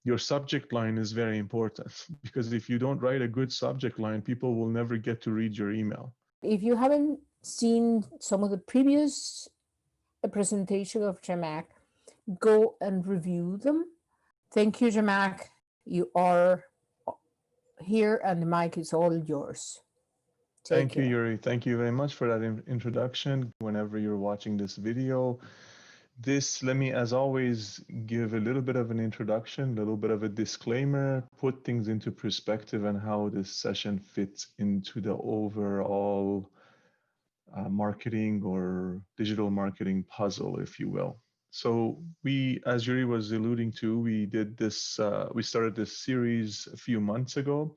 your subject line is very important because if you don't write a good subject line, people will never get to read your email. If you haven't seen some of the previous presentation of Jamak, go and review them. Thank you, Jamak. You are here and the mic is all yours. Take Thank you, care. Yuri. Thank you very much for that introduction. Whenever you're watching this video, let me, as always, give a little bit of an introduction, a little bit of a disclaimer, put things into perspective and how this session fits into the overall marketing or digital marketing puzzle, if you will. So as Yuri was alluding to, we started this series a few months ago.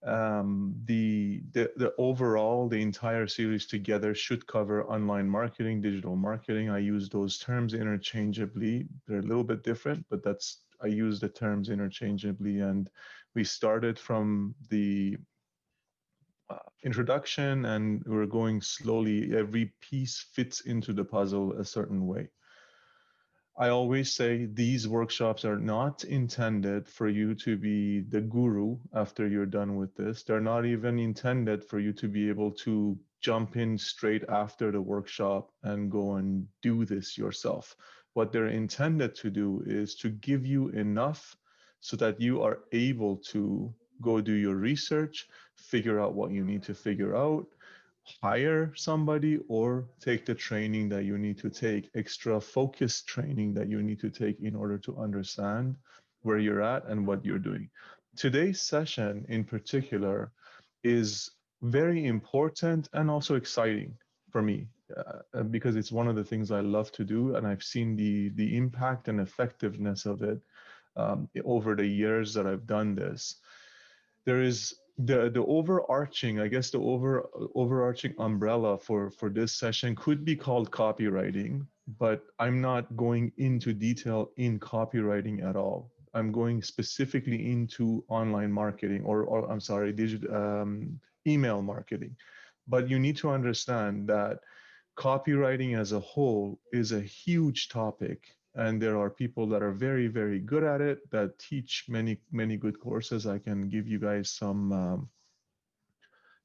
The overall, the entire series together should cover online marketing, digital marketing. I use those terms interchangeably. They're a little bit different, but I use the terms interchangeably. And we started from the introduction, and we're going slowly. Every piece fits into the puzzle a certain way. I always say these workshops are not intended for you to be the guru after you're done with this. They're not even intended for you to be able to jump in straight after the workshop and go and do this yourself. What they're intended to do is to give you enough so that you are able to go do your research, figure out what you need to figure out, hire somebody, or take the training that you need to take, extra focused training that you need to take in order to understand where you're at and what you're doing. Today's session in particular is very important and also exciting for me because it's one of the things I love to do, and I've seen the impact and effectiveness of it over the years that I've done this. There is the overarching, I guess the overarching umbrella for this session could be called copywriting, but I'm not going into detail in copywriting at all. I'm going specifically into online marketing, or I'm sorry, email marketing. But you need to understand that copywriting as a whole is a huge topic, and there are people that are very, very good at it, that teach many good courses. I can give you guys some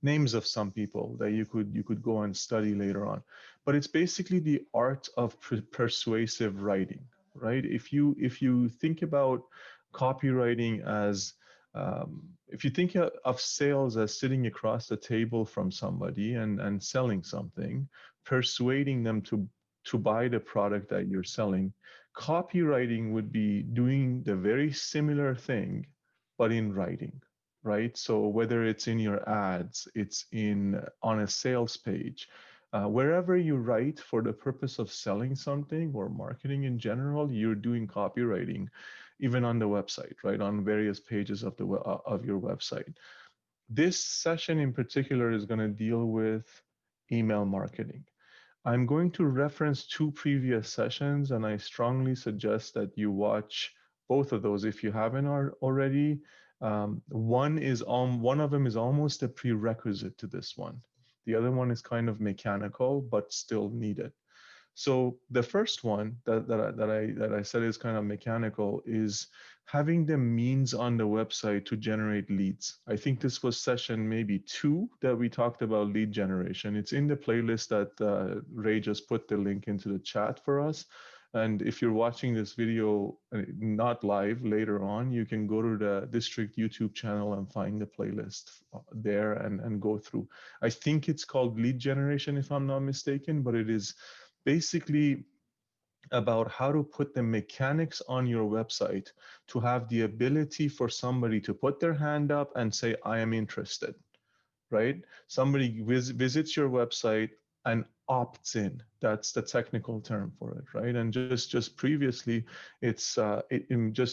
names of some people that you could go and study later on. But it's basically the art of persuasive writing, right? If you think about copywriting as if you think of sales as sitting across the table from somebody and selling something, persuading them to buy the product that you're selling, copywriting would be doing the very similar thing, but in writing, right? So whether it's in your ads, it's on a sales page, wherever you write for the purpose of selling something or marketing in general, you're doing copywriting, even on the website, right? On various pages of your website. This session in particular is going to deal with email marketing. I'm going to reference two previous sessions, and I strongly suggest that you watch both of those if you haven't already. One of them is almost a prerequisite to this one. The other one is kind of mechanical, but still needed. So the first one that I said is kind of mechanical is having the means on the website to generate leads. I think this was session maybe 2 that we talked about lead generation. It's in the playlist that Ray just put the link into the chat for us. And if you're watching this video not live later on, you can go to the district YouTube channel and find the playlist there and go through. I think it's called lead generation, if I'm not mistaken, but it is basically about how to put the mechanics on your website to have the ability for somebody to put their hand up and say, I am interested, right? Somebody visits your website and opts in. That's the technical term for it, right? And just previously, it's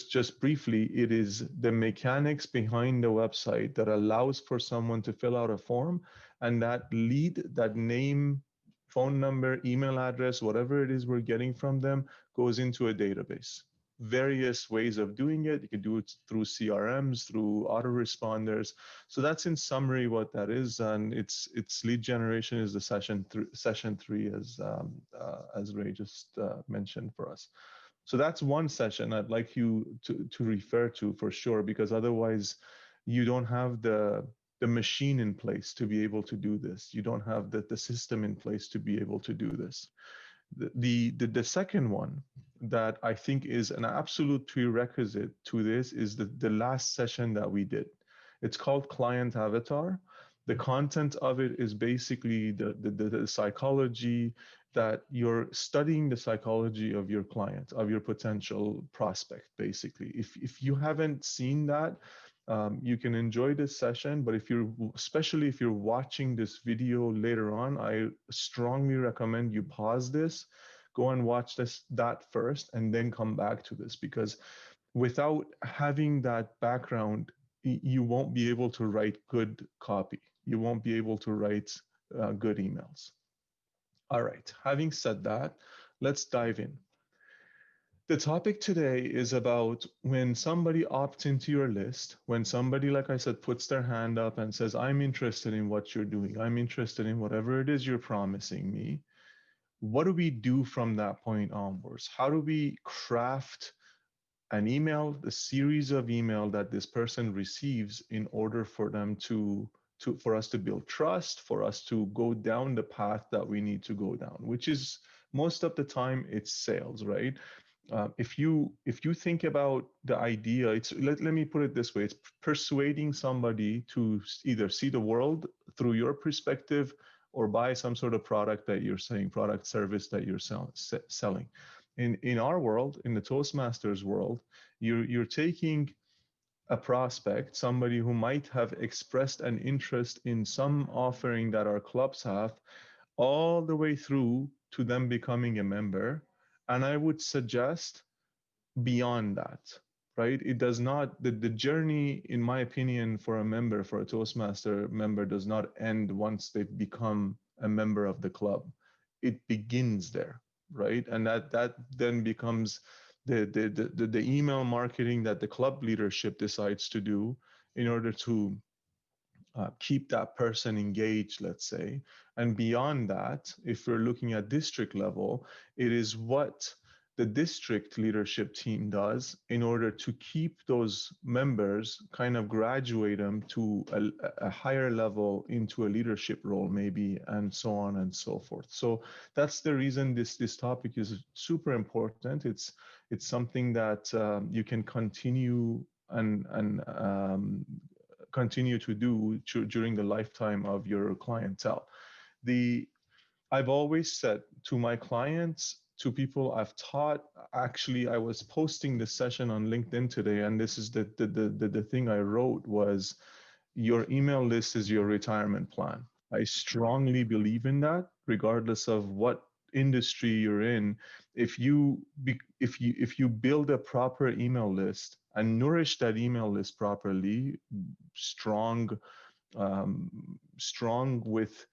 just briefly, it is the mechanics behind the website that allows for someone to fill out a form, and that lead, that name, phone number, email address, whatever it is we're getting from them, goes into a database. Various ways of doing it. You can do it through CRMs, through autoresponders. So that's in summary what that is, and it's lead generation is the session 3 as Ray just mentioned for us. So that's one session I'd like you to refer to for sure, because otherwise you don't have the machine in place to be able to do this. You don't have the system in place to be able to do this. The second one that I think is an absolute prerequisite to this is the last session that we did. It's called Client Avatar. The content of it is basically the psychology, that you're studying the psychology of your client, of your potential prospect, basically. If you haven't seen that, you can enjoy this session, but especially if you're watching this video later on, I strongly recommend you pause this, go and watch that first, and then come back to this, because without having that background, you won't be able to write good copy. You won't be able to write good emails. All right, having said that, let's dive in. The topic today is about when somebody opts into your list, when somebody, like I said, puts their hand up and says, I'm interested in what you're doing, I'm interested in whatever it is you're promising me. What do we do from that point onwards? How do we craft an email, the series of email that this person receives in order for them for us to build trust, for us to go down the path that we need to go down, which is most of the time it's sales, right? If you think about the idea, let me put it this way: it's persuading somebody to either see the world through your perspective or buy some sort of product that you're saying, product service that you're selling. In our world, in the Toastmasters world, you're taking a prospect, somebody who might have expressed an interest in some offering that our clubs have, all the way through to them becoming a member. And I would suggest beyond that, right? It does not, the journey, in my opinion, for a member, for a Toastmaster member, does not end once they've become a member of the club. It begins there, right? And that then becomes the email marketing that the club leadership decides to do in order to keep that person engaged, let's say. And beyond that, if we're looking at district level, it is what the district leadership team does in order to keep those members, kind of graduate them to a higher level into a leadership role, maybe, and so on and so forth. So that's the reason this topic is super important. It's something that you can continue and continue to do during the lifetime of your clientele. I've always said to my clients, to people I've taught, actually, I was posting this session on LinkedIn today, and this is the thing I wrote was, your email list is your retirement plan. I strongly believe in that, regardless of what industry you're in. If you build a proper email list and nourish that email list properly, strong with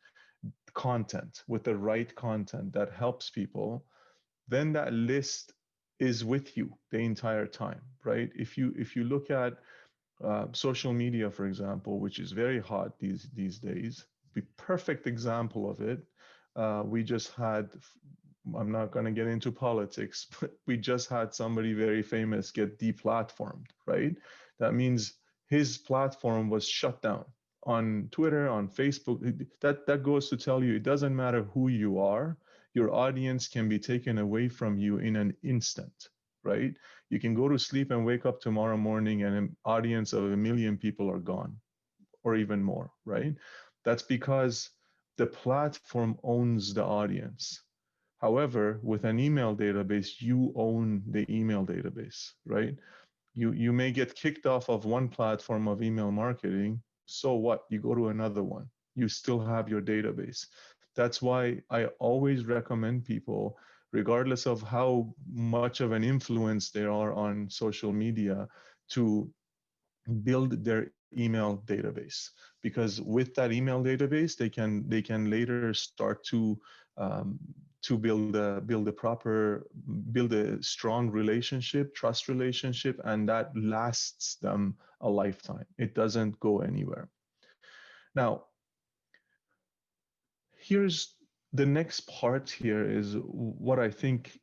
content, with the right content that helps people, then that list is with you the entire time, right? If you look at social media, for example, which is very hot these days, the perfect example of it, we just had, I'm not going to get into politics, but we just had somebody very famous get deplatformed, right? That means his platform was shut down on Twitter, on Facebook. That goes to tell you, it doesn't matter who you are, your audience can be taken away from you in an instant, right? You can go to sleep and wake up tomorrow morning and an audience of 1 million people are gone, or even more, right? That's because the platform owns the audience. However, with an email database, you own the email database, right? You may get kicked off of one platform of email marketing. So what? You go to another one. You still have your database. That's why I always recommend people, regardless of how much of an influence they are on social media, to build their email database, because with that email database, they can later start to build a strong relationship, trust relationship, and that lasts them a lifetime. It doesn't go anywhere. Now, here's the next part. Here is what I think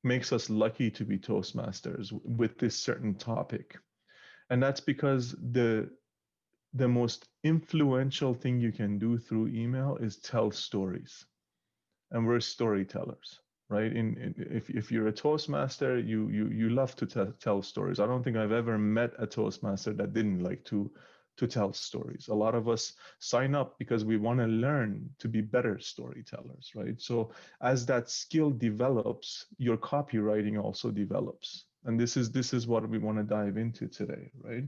makes us lucky to be Toastmasters with this certain topic. And that's because the most influential thing you can do through email is tell stories. And we're storytellers, right? If you're a Toastmaster, you love to tell stories. I don't think I've ever met a Toastmaster that didn't like to tell stories. A lot of us sign up because we want to learn to be better storytellers, right? So as that skill develops, your copywriting also develops. And this is what we want to dive into today, right?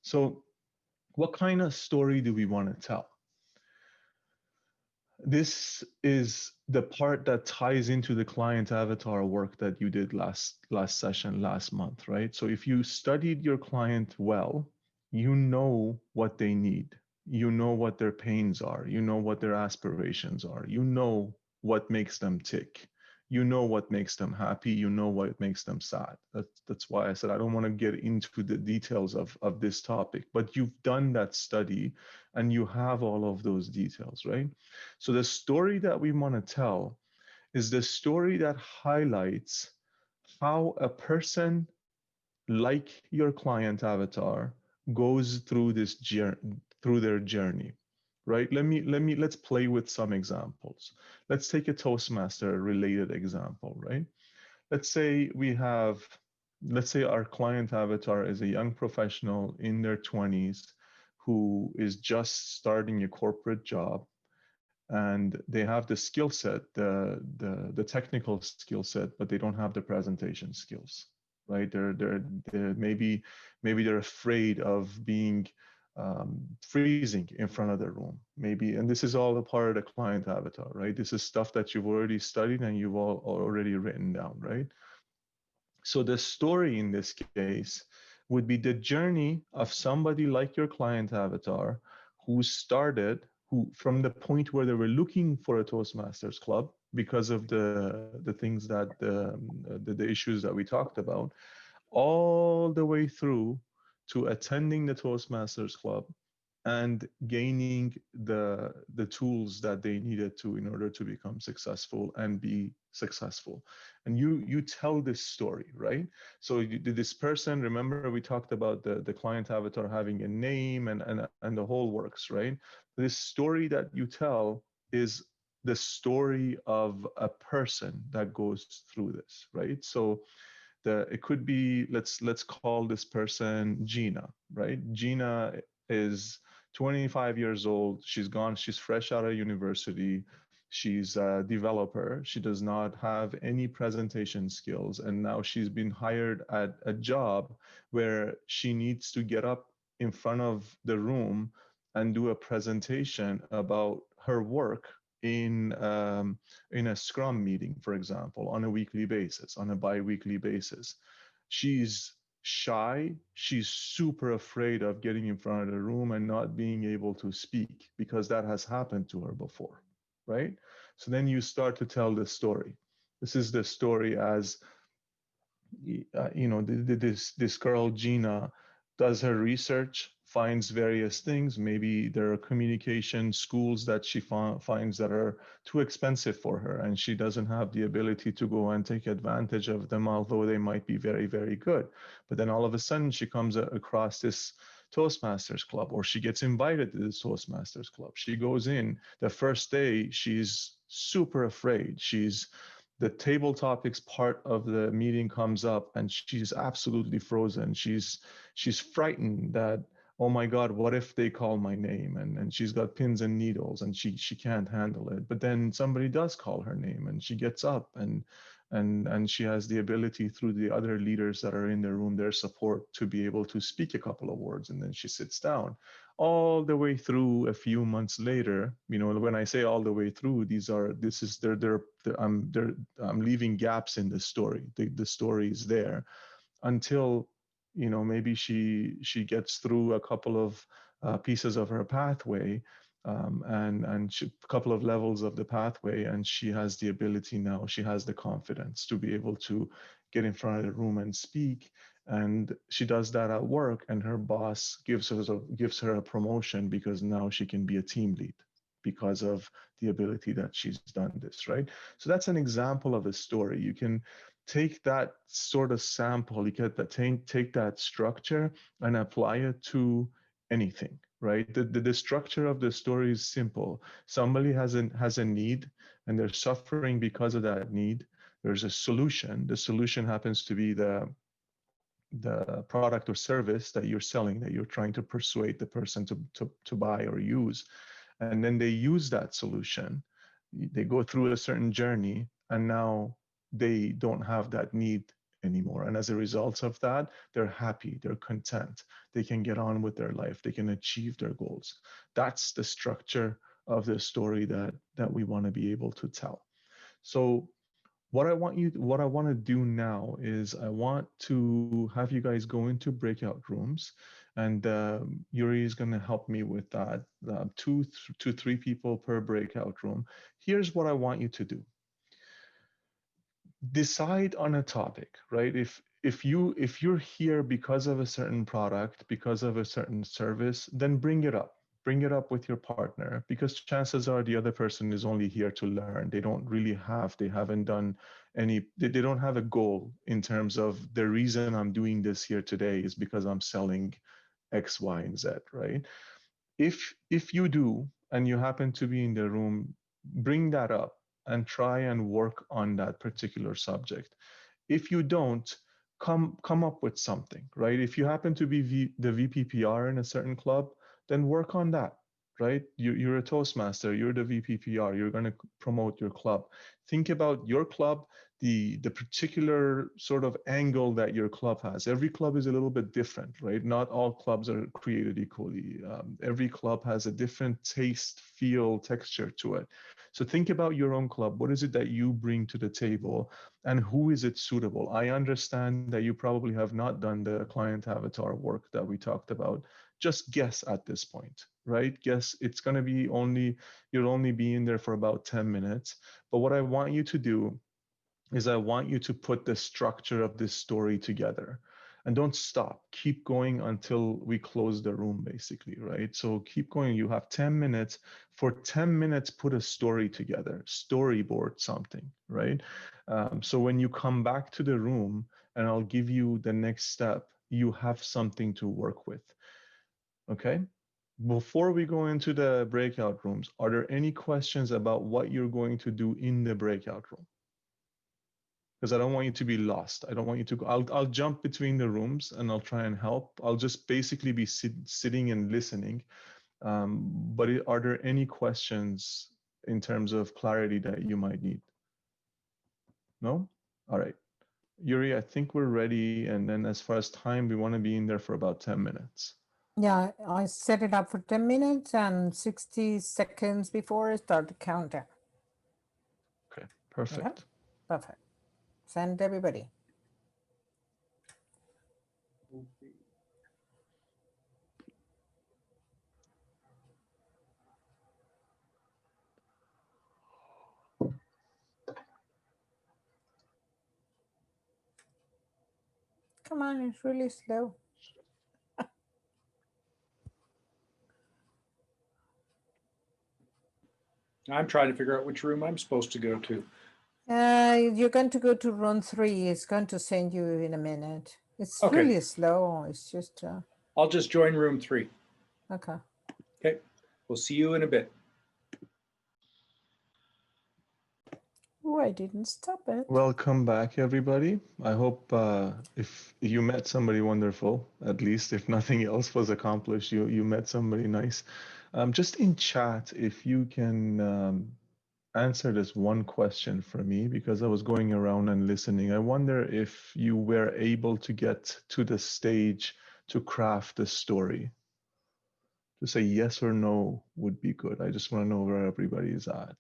So what kind of story do we want to tell? This is the part that ties into the client avatar work that you did last session, last month, right? So if you studied your client well, you know what they need. You know what their pains are. You know what their aspirations are. You know what makes them tick. You know what makes them happy. You know what makes them sad. That's why I said I don't want to get into the details of this topic, but you've done that study and you have all of those details, right? So the story that we want to tell is the story that highlights how a person like your client avatar goes through this through their journey, right? Let's play with some examples. Let's take a Toastmaster related example, right? Let's say let's say our client avatar is a young professional in their 20s who is just starting a corporate job, and they have the skill set, the technical skill set, but they don't have the presentation skills, right? They're maybe they're afraid of being freezing in front of the room, maybe. And this is all a part of the client avatar, right? This is stuff that you've already studied and you've all already written down, right? So the story in this case would be the journey of somebody like your client avatar who started, who from the point where they were looking for a Toastmasters club because of the things that the issues that we talked about, all the way through to attending the Toastmasters club and gaining the tools that they needed to in order to become successful and be successful. And you tell this story, right? So this person, remember we talked about the client avatar having a name and the whole works, right? This story that you tell is the story of a person that goes through this, right? So it could be, let's call this person Gina, right? Gina is 25 years old. She's fresh out of university. She's a developer. She does not have any presentation skills. And now she's been hired at a job where she needs to get up in front of the room and do a presentation about her work in a Scrum meeting, for example, on a weekly basis, on a bi-weekly basis. She's shy. She's super afraid of getting in front of the room and not being able to speak because that has happened to her before, right? So then you start to tell the story. This is the story as, this girl, Gina, does her research, finds various things. Maybe there are communication schools that she finds that are too expensive for her, and she doesn't have the ability to go and take advantage of them, although they might be very, very good. But then all of a sudden she comes across this Toastmasters club, or she gets invited to this Toastmasters club. She goes in. The first day, she's super afraid. The table topics part of the meeting comes up and she's absolutely frozen. She's frightened that, oh my God, what if they call my name? And she's got pins and needles and she can't handle it. But then somebody does call her name and she gets up and she has the ability through the other leaders that are in the room, their support, to be able to speak a couple of words, and then she sits down. All the way through a few months later, when I say all the way through, I'm leaving gaps in the story. The story is there until maybe she gets through a couple of pieces of her pathway, and a couple of levels of the pathway, and she has the ability now, she has the confidence to be able to get in front of the room and speak. And she does that at work, and her boss gives her a promotion because now she can be a team lead because of the ability that she's done this, right? So that's an example of a story. take that sort of sample, you get that, take that structure and apply it to anything, right? The structure of the story is simple. Somebody has a need and they're suffering because of that need. There's a solution. The solution happens to be the product or service that you're selling, that you're trying to persuade the person to buy or use. And then they use that solution. They go through a certain journey, and now they don't have that need anymore. And as a result of that, they're happy, they're content, they can get on with their life, they can achieve their goals. That's the structure of the story that we want to be able to tell. So what I want to do now is I want to have you guys go into breakout rooms, and Yuri is going to help me with that. Two to three people per breakout room. Here's what I want you to do. Decide on a topic, right? If you're here because of a certain product, because of a certain service, then bring it up. Bring it up with your partner, because chances are the other person is only here to learn. They haven't done they don't have a goal in terms of the reason I'm doing this here today is because I'm selling X, Y, and Z, right? If you do and you happen to be in the room, bring that up and try and work on that particular subject. If you don't, come up with something, right? If you happen to be the VPPR in a certain club, then work on that, right? You're a Toastmaster, you're the VPPR, you're going to promote your club. Think about your club, the particular sort of angle that your club has. Every club is a little bit different, right? Not all clubs are created equally. Every club has a different taste, feel, texture to it. So think about your own club. What is it that you bring to the table, and who is it suitable? I understand that you probably have not done the client avatar work that we talked about. Just guess at this point, right? Guess. It's going to be you'll only be in there for about 10 minutes. But what I want you to do is I want you to put the structure of this story together. And don't stop. Keep going until we close the room, basically, right? So keep going. You have 10 minutes. For 10 minutes, put a story together, storyboard something, right? So when you come back to the room and I'll give you the next step, you have something to work with, okay? Before we go into the breakout rooms, are there any questions about what you're going to do in the breakout room? Because I don't want you to be lost. I don't want you to go. I'll jump between the rooms and I'll try and help. I'll just basically be sitting and listening. But are there any questions in terms of clarity that you might need? No? All right. Yuri, I think we're ready. And then as far as time, we want to be in there for about 10 minutes. Yeah, I set it up for 10 minutes and 60 seconds before I start the countdown. Okay, perfect. Okay? Perfect. Send everybody. Come on, it's really slow. I'm trying to figure out which room I'm supposed to go to. You're going to go to room 3. It's going to send you in a minute. It's Okay. really slow. It's just... I'll just join room 3. Okay. Okay. We'll see you in a bit. Oh, I didn't stop it. Welcome back, everybody. I hope if you met somebody wonderful, at least if nothing else was accomplished, you met somebody nice. Just in chat, if you can answer this one question for me, because I was going around and listening. I wonder if you were able to get to the stage to craft the story. To say yes or no would be good. I just want to know where everybody is at.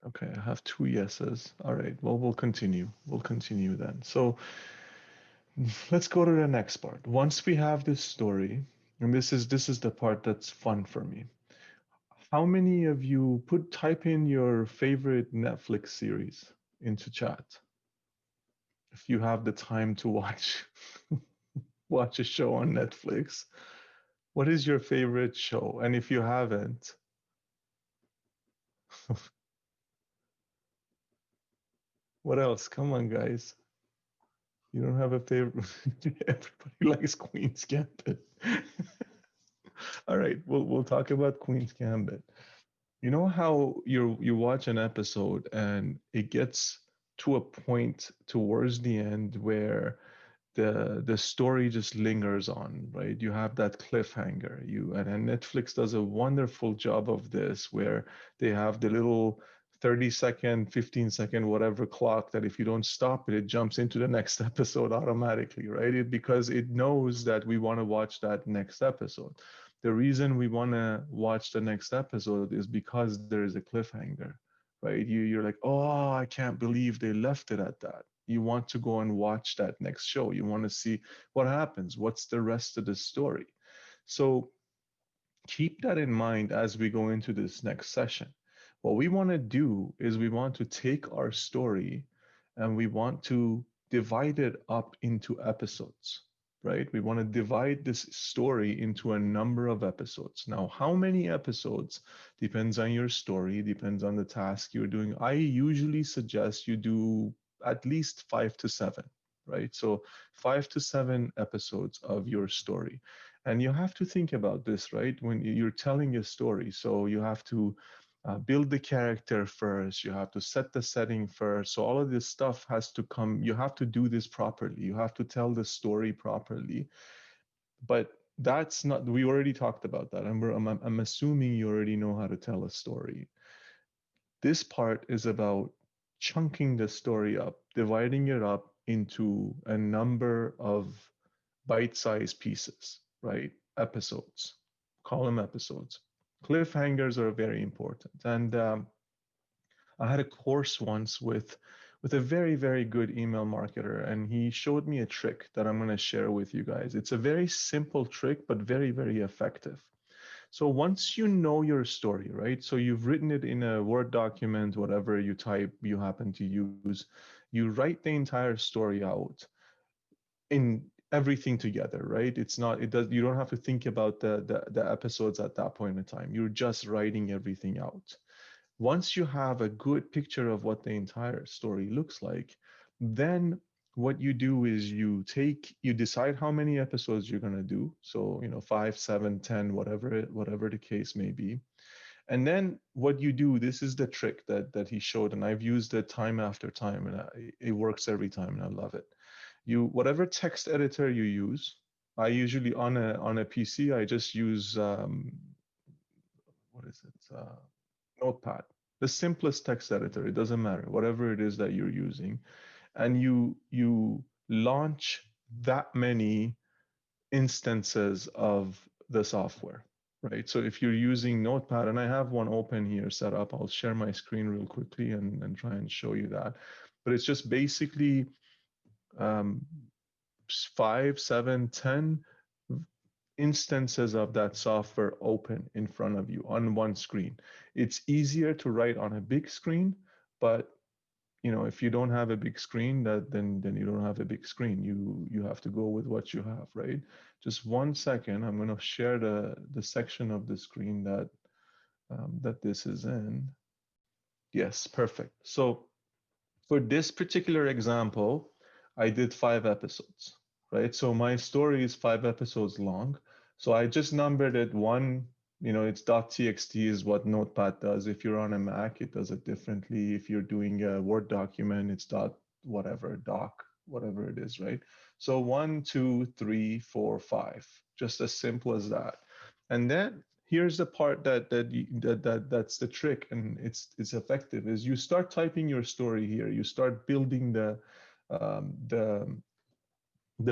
Okay, I have 2 yeses. All right, well, we'll continue. We'll continue then. So let's go to the next part. Once we have this story, and this is the part that's fun for me. How many of you type in your favorite Netflix series into chat? If you have the time to watch watch a show on Netflix, what is your favorite show? And if you haven't, What else? Come on, guys. You don't have a favorite. Everybody likes Queen's Gambit. All right, we'll talk about Queen's Gambit. You know how you watch an episode and it gets to a point towards the end where the story just lingers on, right? You have that cliffhanger. And Netflix does a wonderful job of this, where they have the little 30-second, 15-second, whatever clock that if you don't stop it, it jumps into the next episode automatically, right? Because it knows that we want to watch that next episode. The reason we want to watch the next episode is because there is a cliffhanger, right? You're like, oh, I can't believe they left it at that. You want to go and watch that next show. You want to see what happens. What's the rest of the story? So keep that in mind as we go into this next session. What we want to do is we want to take our story and we want to divide it up into episodes, right? We want to divide this story into a number of episodes. Now, how many episodes depends on your story, depends on the task you're doing. I usually suggest you do at least 5 to 7, right? So 5 to 7 episodes of your story. And you have to think about this, right? When you're telling a story, so you have to build the character first, you have to set the setting first. So all of this stuff has to come, you have to do this properly. You have to tell the story properly. But that's not, we already talked about that. I'm assuming you already know how to tell a story. This part is about chunking the story up, dividing it up into a number of bite-sized pieces, right? Episodes. Call them episodes. Cliffhangers are very important. And I had a course once with a very, very good email marketer, and he showed me a trick that I'm going to share with you guys. It's a very simple trick, but very, very effective. So once you know your story, right? So you've written it in a Word document, whatever you type you happen to use, you write the entire story out in everything together, right? It's not, it does, you don't have to think about the episodes at that point in time. You're just writing everything out. Once you have a good picture of what the entire story looks like, then what you do is you decide how many episodes you're going to do. So, 5, 7, 10, whatever the case may be. And then what you do, this is the trick that he showed, and I've used it time after time, and it works every time, and I love it. Whatever text editor you use, I usually on a PC, I just use what is it? Notepad, the simplest text editor. It doesn't matter, whatever it is that you're using, and you launch that many instances of the software, right? So if you're using Notepad, and I have one open here set up, I'll share my screen real quickly and try and show you that. But it's just basically 5, 7, 10 instances of that software open in front of you on one screen. It's easier to write on a big screen, but if you don't have a big screen, then you don't have a big screen. You have to go with what you have, right? Just 1 second. I'm going to share the section of the screen that this is in. Yes, perfect. So for this particular example, I did 5 episodes, right? So my story is 5 episodes long. So I just numbered it one, it's .txt is what Notepad does. If you're on a Mac, it does it differently. If you're doing a Word document, it's whatever, doc, whatever it is, right? So 1, 2, 3, 4, 5, just as simple as that. And then here's the part that's the trick, and it's effective, is you start typing your story here. You start building the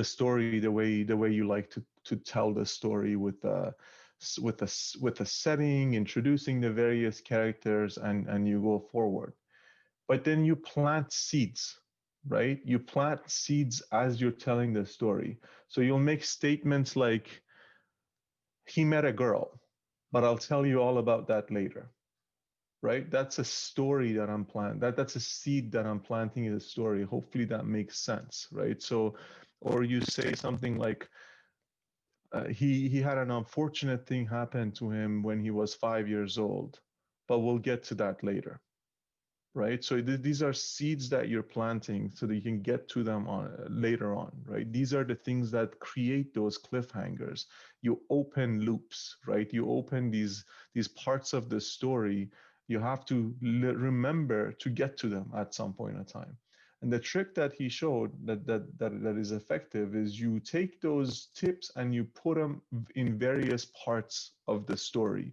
story the way you like to tell the story with a setting, introducing the various characters, and you go forward. But then you plant seeds, right? You plant seeds as you're telling the story. So you'll make statements like, he met a girl, but I'll tell you all about that later, right? That's a story that I'm planting. That's a seed that I'm planting in the story. Hopefully that makes sense, right? So, or you say something like, he had an unfortunate thing happen to him when he was 5 years old, but we'll get to that later, right? So these are seeds that you're planting so that you can get to them later on, right? These are the things that create those cliffhangers. You open loops, right? You open these parts of the story. You have to remember to get to them at some point in time. And the trick that he showed that is effective is you take those tips and you put them in various parts of the story.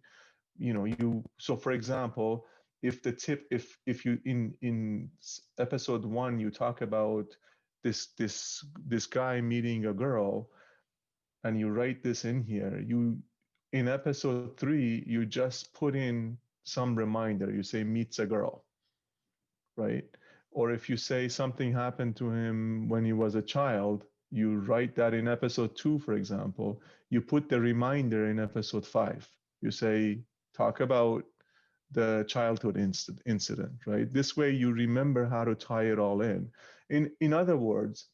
So for example, if the tip, if you in episode 1 you talk about this guy meeting a girl, and you write this in here, you in episode 3 you just put in some reminder. You say meets a girl, right? Or if you say something happened to him when he was a child, you write that in episode 2, for example. You put the reminder in episode 5. You say, talk about the childhood incident, right? This way you remember how to tie it all in. In other words,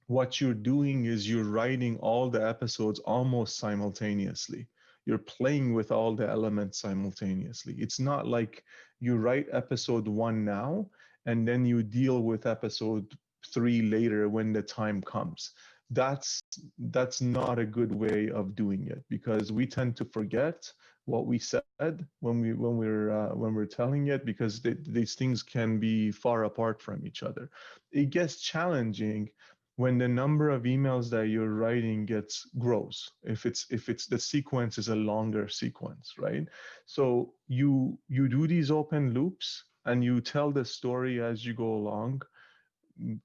what you're doing is you're writing all the episodes almost simultaneously. You're playing with all the elements simultaneously. It's not like you write episode 1 now and then you deal with episode 3 later when the time comes. That's not a good way of doing it, because we tend to forget what we said when we're telling it, because these things can be far apart from each other. It gets challenging when the number of emails that you're writing grows, if it's the sequence is a longer sequence, right? So you do these open loops and you tell the story as you go along.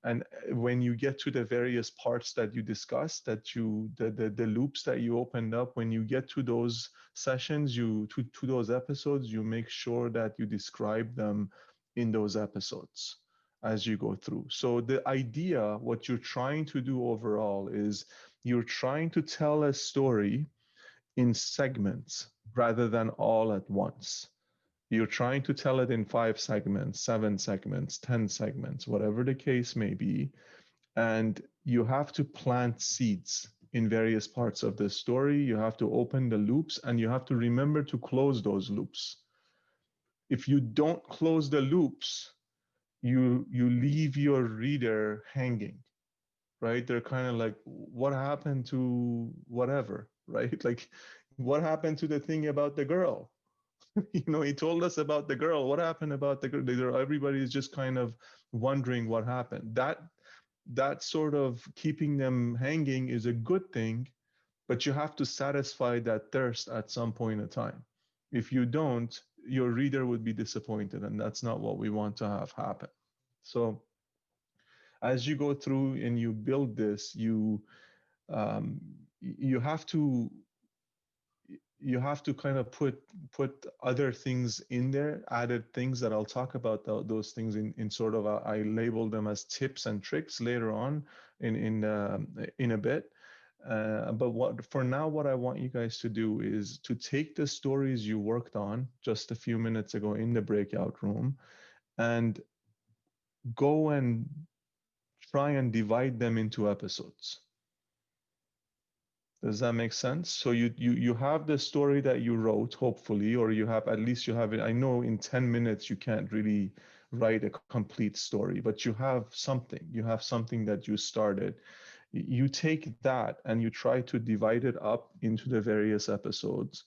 And when you get to the various parts that you discussed, the loops that you opened up, when you get to those sessions, to those episodes, you make sure that you describe them in those episodes as you go through. So the idea, what you're trying to do overall, is you're trying to tell a story in segments rather than all at once. You're trying to tell it in 5 segments, 7 segments, 10 segments, whatever the case may be. And you have to plant seeds in various parts of the story. You have to open the loops and you have to remember to close those loops. If you don't close the loops, you leave your reader hanging, right? They're kind of like, what happened to whatever, right? Like, what happened to the thing about the girl? He told us about the girl. What happened about the girl? Everybody is just kind of wondering what happened. That sort of keeping them hanging is a good thing, but you have to satisfy that thirst at some point in time. If you don't, your reader would be disappointed, and that's not what we want to have happen. So as you go through and you build this, you have to kind of put other things in there, added things that I'll talk about those things in sort of I label them as tips and tricks later on in a bit. But for now, what I want you guys to do is to take the stories you worked on just a few minutes ago in the breakout room and go and try and divide them into episodes. Does that make sense? So you have the story that you wrote, hopefully, or at least you have it. I know in 10 minutes you can't really write a complete story, but you have something. You have something that you started. You take that and you try to divide it up into the various episodes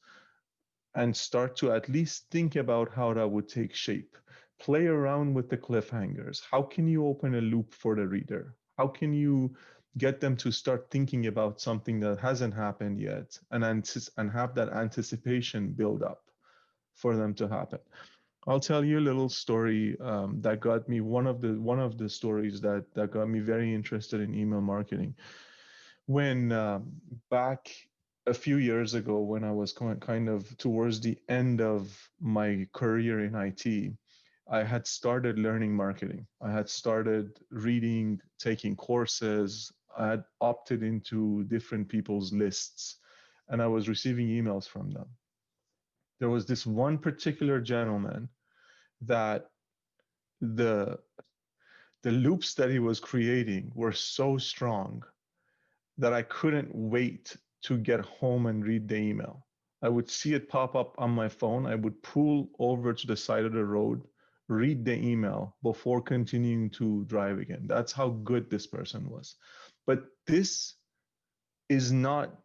and start to at least think about how that would take shape. Play around with the cliffhangers. How can you open a loop for the reader? How can you get them to start thinking about something that hasn't happened yet and have that anticipation build up for them to happen? I'll tell you a little story that got me one of the stories that got me very interested in email marketing. When back a few years ago, when I was kind of towards the end of my career in IT, I had started learning marketing. I had started reading, taking courses. I had opted into different people's lists, and I was receiving emails from them. There was this one particular gentleman that the loops that he was creating were so strong that I couldn't wait to get home and read the email. I would see it pop up on my phone. I would pull over to the side of the road, read the email before continuing to drive again. That's how good this person was. But this is not,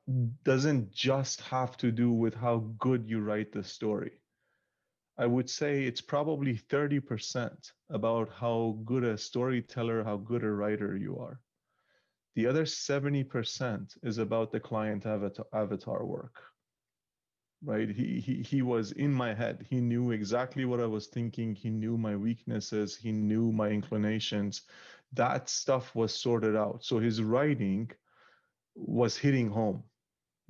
doesn't just have to do with how good you write the story. I would say it's probably 30% about how good a storyteller, how good a writer you are. The other 70% is about the client avatar work, right? He was in my head. He knew exactly what I was thinking. He knew my weaknesses. He knew my inclinations. That stuff was sorted out. So his writing was hitting home,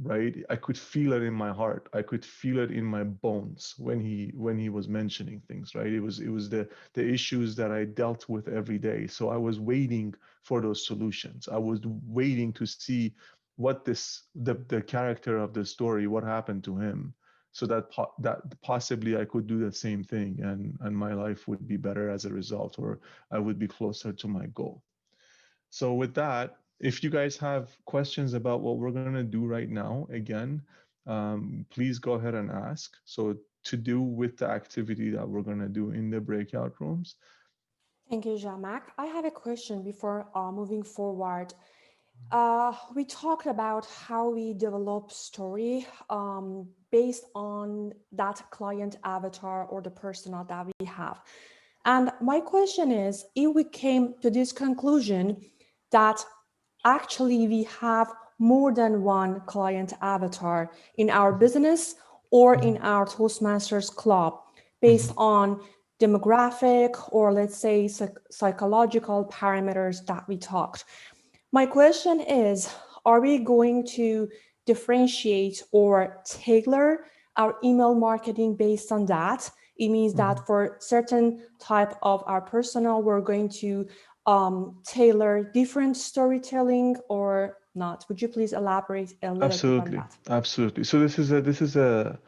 right? I could feel it in my heart. I could feel it in my bones when he was mentioning things, right? It was the issues that I dealt with every day. So I was waiting for those solutions. I was waiting to see what the character of the story, what happened to him, so that possibly I could do the same thing, and my life would be better as a result, or I would be closer to my goal. So with that, if you guys have questions about what we're going to do right now, again, please go ahead and ask. So to do with the activity that we're going to do in the breakout rooms. Thank you, Jamak. I have a question before moving forward. We talked about how we develop story based on that client avatar or the persona that we have. And my question is, if we came to this conclusion that actually we have more than one client avatar in our business or in our Toastmasters club based on demographic or let's say psychological parameters that we talked. My question is, are we going to differentiate or tailor our email marketing based on that? It means that for certain type of our personnel, we're going to tailor different storytelling or not. Would you please elaborate a little bit on that? Absolutely. So this is a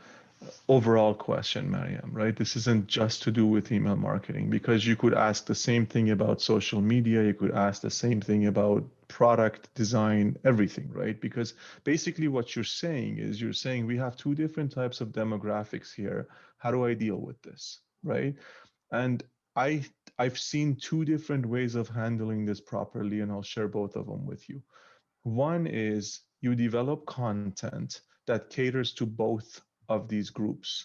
overall question, Mariam, right? This isn't just to do with email marketing, because you could ask the same thing about social media. You could ask the same thing about product design, everything, right? Because basically what you're saying is you're saying we have two different types of demographics here. How do I deal with this, right? And I've seen two different ways of handling this properly, and I'll share both of them with you. One is you develop content that caters to both of these groups,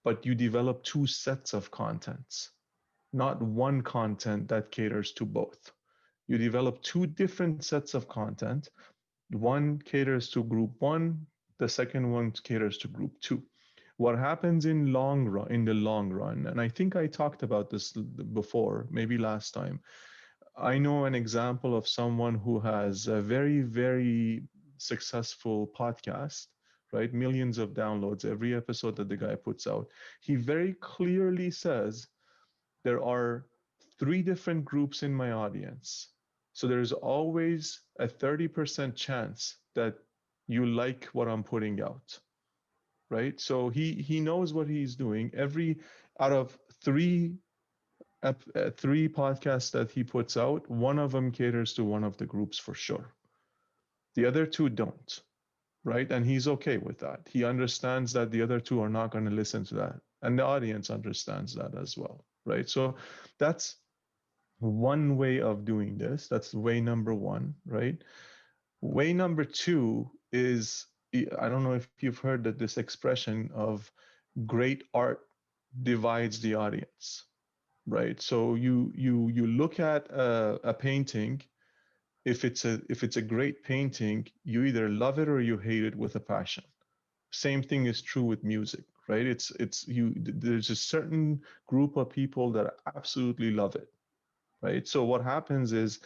but you develop two sets of contents, not one content that caters to both. You develop two different sets of content. One caters to group one, the second one caters to group two. What happens in the long run, and I think I talked about this before, maybe last time. I know an example of someone who has a very, very successful podcast, right? Millions of downloads every episode that the guy puts out. He very clearly says there are three different groups in my audience. So there's always a 30% chance that you like what I'm putting out, right? So he knows what he's doing. Every out of three podcasts that he puts out, one of them caters to one of the groups for sure. The other two don't, right? And he's okay with that. He understands that the other two are not going to listen to that. And the audience understands that as well, right? So that's one way of doing this. That's way number one, right? Way number two is, I don't know if you've heard that this expression of great art divides the audience, right? So you look at a painting. If it's a great painting, you either love it or you hate it with a passion. Same thing is true with music, right? There's a certain group of people that absolutely love it, right? So what happens is,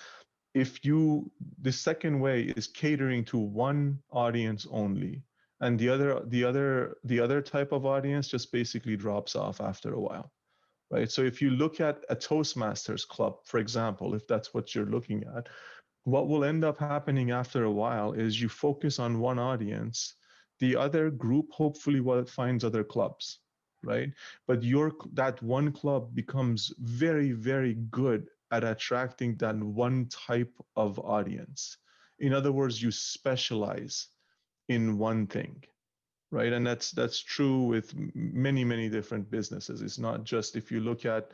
the second way is catering to one audience only, and the other type of audience just basically drops off after a while, right? So if you look at a Toastmasters club, for example, if that's what you're looking at, what will end up happening after a while is you focus on one audience, the other group hopefully finds other clubs, right? But that one club becomes very, very good at attracting that one type of audience. In other words, you specialize in one thing, right? And that's true with many different businesses. It's not just, if you look at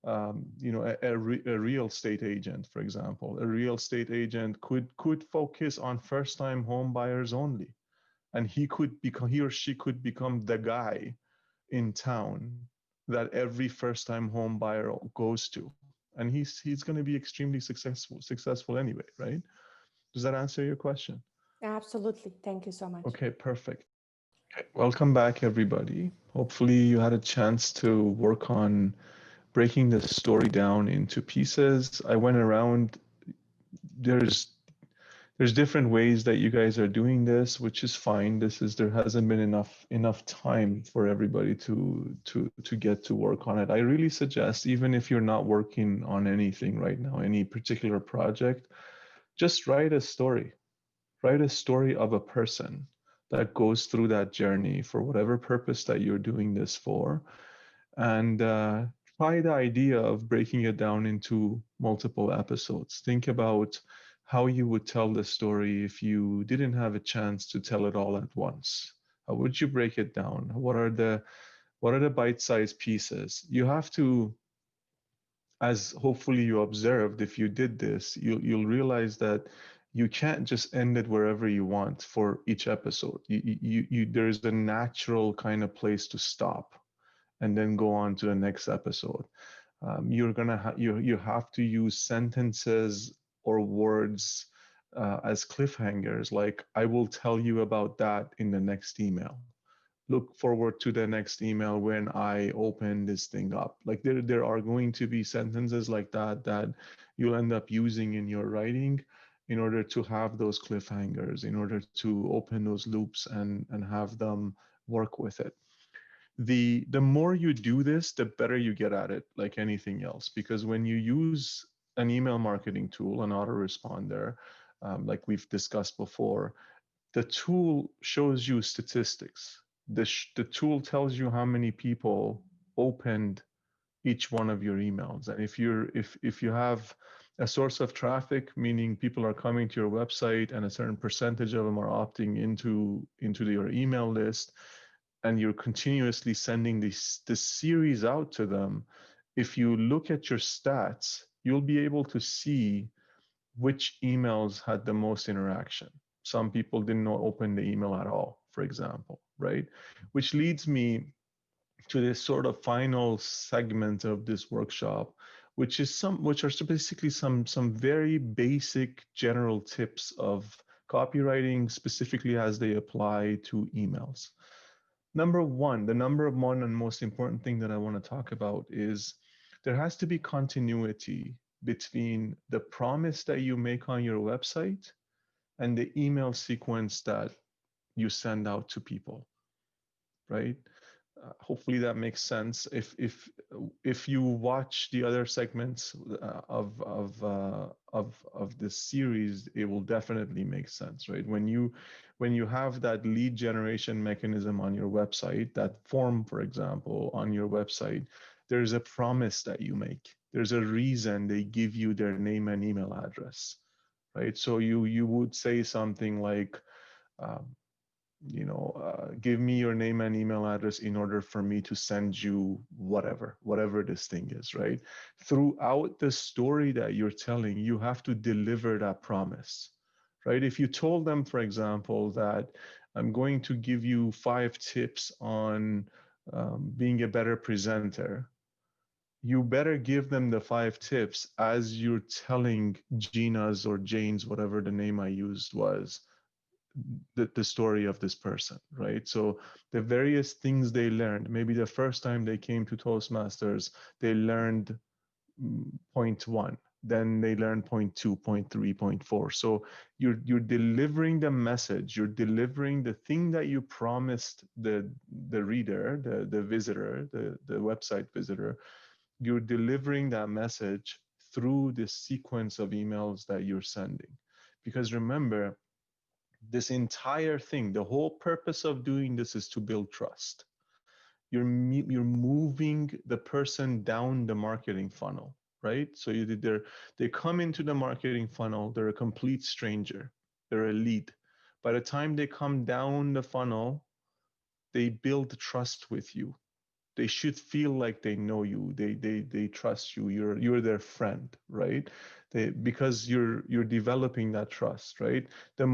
a real estate agent, for example. A real estate agent could focus on first-time home buyers only, and he or she could become the guy in town that every first-time home buyer goes to, and he's going to be extremely successful anyway, right? Does that answer your question? Absolutely. Thank you so much. Okay, perfect. Okay, welcome back, everybody. Hopefully you had a chance to work on breaking the story down into pieces. I went around, there's different ways that you guys are doing this, which is fine. There hasn't been enough time for everybody to get to work on it. I really suggest, even if you're not working on anything right now, any particular project, just write a story. Write a story of a person that goes through that journey for whatever purpose that you're doing this for, and try the idea of breaking it down into multiple episodes. Think about how you would tell the story if you didn't have a chance to tell it all at once. How would you break it down? What are the bite-sized pieces? You have to, as hopefully you observed, if you did this, you'll realize that you can't just end it wherever you want for each episode. There's a natural kind of place to stop and then go on to the next episode. You have to use sentences or words as cliffhangers, like, I will tell you about that in the next email. Look forward to the next email when I open this thing up. Like, there are going to be sentences like that you'll end up using in your writing in order to have those cliffhangers, in order to open those loops and have them work with it. The more you do this, the better you get at it, like anything else. Because when you use an email marketing tool, an autoresponder, like we've discussed before, the tool shows you statistics. The tool tells you how many people opened each one of your emails. And if you have a source of traffic, meaning people are coming to your website and a certain percentage of them are opting into your email list, and you're continuously sending this series out to them, if you look at your stats, you'll be able to see which emails had the most interaction. Some people didn't open the email at all, for example, right? Which leads me to this sort of final segment of this workshop, which are basically some very basic general tips of copywriting, specifically as they apply to emails. The number one and most important thing that I want to talk about is there has to be continuity between the promise that you make on your website and the email sequence that you send out to people, right? Hopefully that makes sense. If you watch the other segments of this series, it will definitely make sense, right? When you have that lead generation mechanism on your website, that form, for example, on your website, there's a promise that you make. There's a reason they give you their name and email address, right? So you would say something like, give me your name and email address in order for me to send you whatever this thing is, right? Throughout the story that you're telling, you have to deliver that promise, right? If you told them, for example, that I'm going to give you 5 tips on being a better presenter, you better give them the 5 tips as you're telling Gina's or Jane's, whatever the name I used was, the story of this person, right? So the various things they learned, maybe the first time they came to Toastmasters, they learned point 1, then they learned point 2, point 3, point 4. So you're delivering the message, you're delivering the thing that you promised the reader, the visitor, the website visitor. You're delivering that message through this sequence of emails that you're sending. Because remember, this entire thing, the whole purpose of doing this is to build trust. You're moving the person down the marketing funnel, right? So they come into the marketing funnel, they're a complete stranger, they're a lead. By the time they come down the funnel, they build trust with you. They should feel like they know you. They trust you. You're their friend, right? Because you're developing that trust, right? The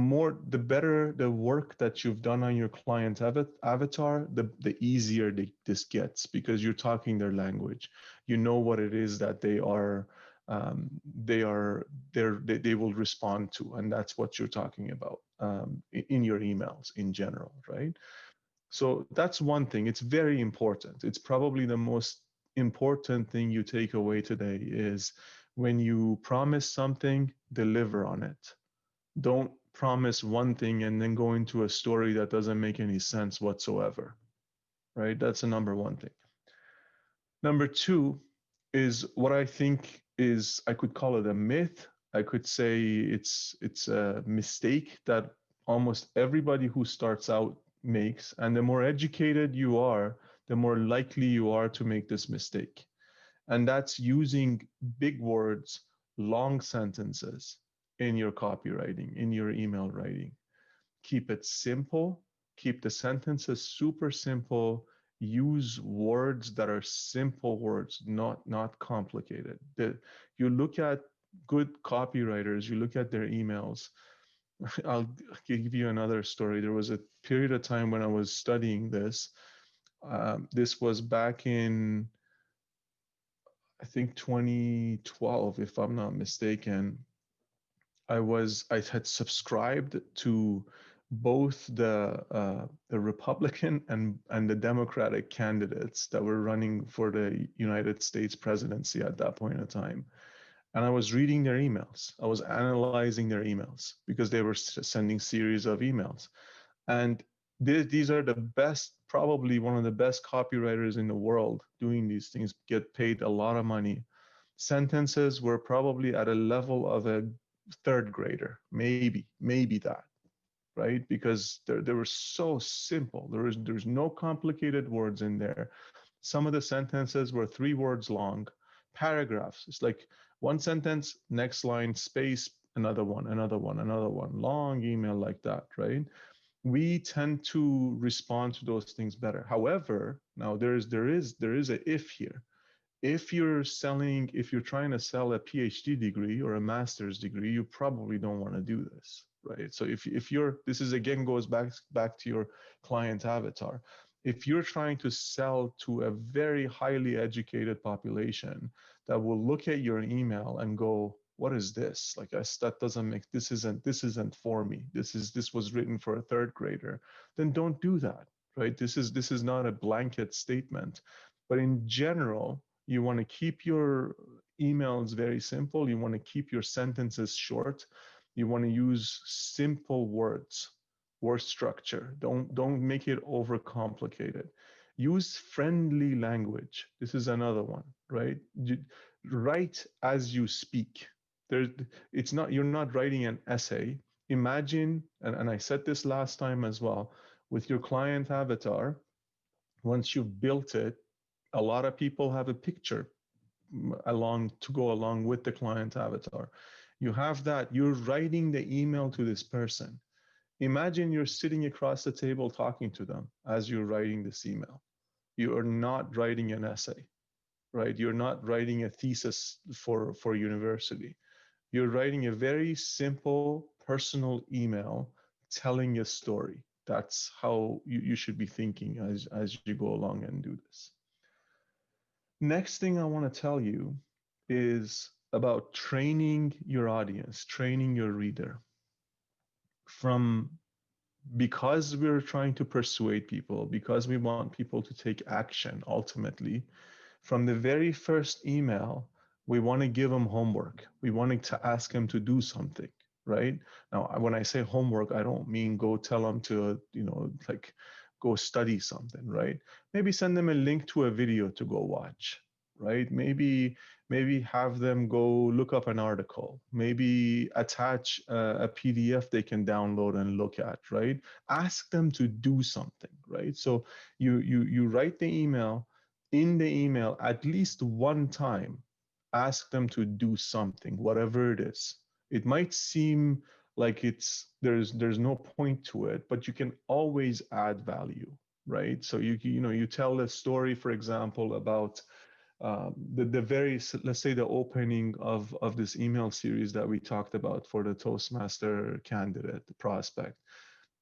better the work that you've done on your client avatar, the easier this gets, because you're talking their language. You know what it is that they will respond to, and that's what you're talking about in your emails in general, right? So that's one thing. It's very important. It's probably the most important thing you take away today is when you promise something, deliver on it. Don't promise one thing and then go into a story that doesn't make any sense whatsoever, right? That's the number one thing. Number two is what I think is, I could call it a myth. I could say it's a mistake that almost everybody who starts out makes. And the more educated you are, the more likely you are to make this mistake. And that's using big words, long sentences in your copywriting, in your email writing. Keep it simple, keep the sentences super simple, use words that are simple words, not complicated. You look at good copywriters, you look at their emails. I'll give you another story. There was a period of time when I was studying this. This was back in, I think, 2012, if I'm not mistaken. I had subscribed to both the Republican and the Democratic candidates that were running for the United States presidency at that point in time. And I was reading their emails. I was analyzing their emails because they were sending series of emails. And these are the best, probably one of the best copywriters in the world doing these things, get paid a lot of money. Sentences were probably at a level of a third grader, maybe that, right? Because they were so simple. There's no complicated words in there. Some of the sentences were 3 words long, paragraphs. It's like one sentence, next line, space, another one, long email like that, right? We tend to respond to those things better. However, now there is a if here. If you're trying to sell a PhD degree or a master's degree, you probably don't want to do this, right? So this is again goes back to your client avatar. If you're trying to sell to a very highly educated population that will look at your email and go, what is this? Like, that doesn't make, this isn't for me. This was written for a third grader. Then don't do that, right? This is not a blanket statement, but in general, you want to keep your emails very simple. You want to keep your sentences short. You want to use simple words, word structure. Don't make it overcomplicated. Use friendly language. This is another one, right? Write as you speak. You're not writing an essay. Imagine, and I said this last time as well, with your client avatar, once you've built it, a lot of people have a picture to go along with the client avatar. You have that, you're writing the email to this person. Imagine you're sitting across the table talking to them as you're writing this email. You are not writing an essay, right? You're not writing a thesis for university. You're writing a very simple personal email telling a story. That's how you should be thinking as you go along and do this. Next thing I want to tell you is about training your audience, training your reader. Because we're trying to persuade people, because we want people to take action ultimately, from the very first email, we want to give them homework. We want to ask them to do something, right? Now, when I say homework, I don't mean go tell them to, like go study something, right? Maybe send them a link to a video to go watch, right? Maybe have them go look up an article, maybe attach a PDF they can download and look at, right? Ask them to do something, right? So you write the email. In the email, at least one time, ask them to do something, whatever it is. It might seem like there's no point to it, but you can always add value. right? So you tell a story, for example, about the very, let's say, the opening of this email series that we talked about for the Toastmaster candidate, the prospect.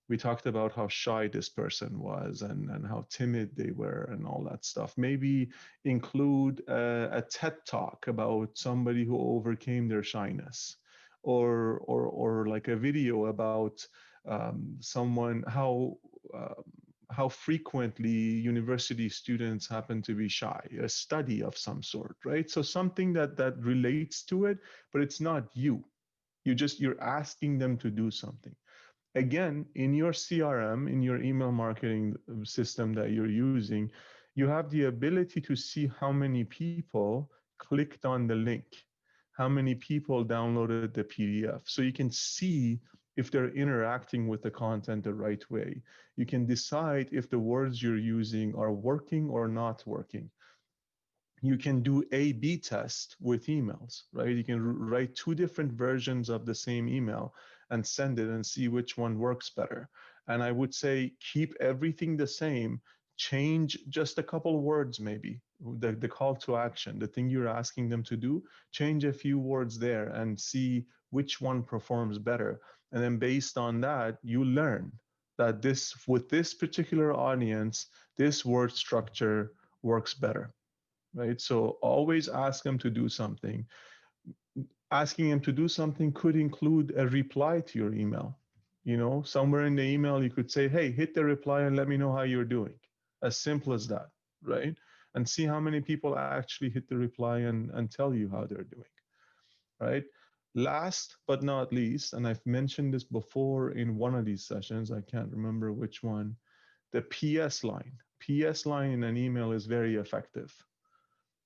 We talked about how shy this person was and how timid they were and all that stuff. Maybe include a TED talk about somebody who overcame their shyness, or like a video about someone, how frequently university students happen to be shy, a study of some sort, right? So something that relates to it, but it's not you. You're asking them to do something. Again, in your CRM, in your email marketing system that you're using, you have the ability to see how many people clicked on the link, how many people downloaded the PDF. So you can see if they're interacting with the content the right way. You can decide if the words you're using are working or not working. You can do A/B test with emails, right? You can write 2 different versions of the same email and send it and see which one works better. And I would say keep everything the same, change just a couple words maybe. The call to action, the thing you're asking them to do, change a few words there and see which one performs better. And then based on that, you learn that with this particular audience, this word structure works better. Right? So always ask them to do something. Asking them to do something could include a reply to your email. Somewhere in the email, you could say, hey, hit the reply and let me know how you're doing. As simple as that, right? And see how many people actually hit the reply and tell you how they're doing, right? Last but not least, and I've mentioned this before in one of these sessions, I can't remember which one, the PS line. PS line in an email is very effective.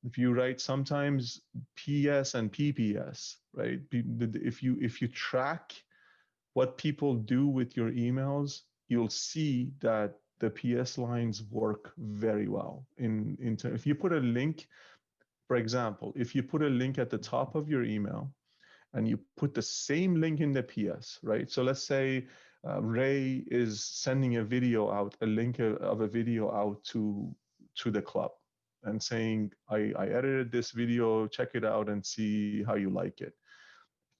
If you write sometimes PS and PPS, right? If you track what people do with your emails, you'll see that the PS lines work very well. If you put a link, for example, if you put a link at the top of your email and you put the same link in the PS, right? So let's say Ray is sending a video out, a link of a video out to the club, and saying, I edited this video, check it out and see how you like it.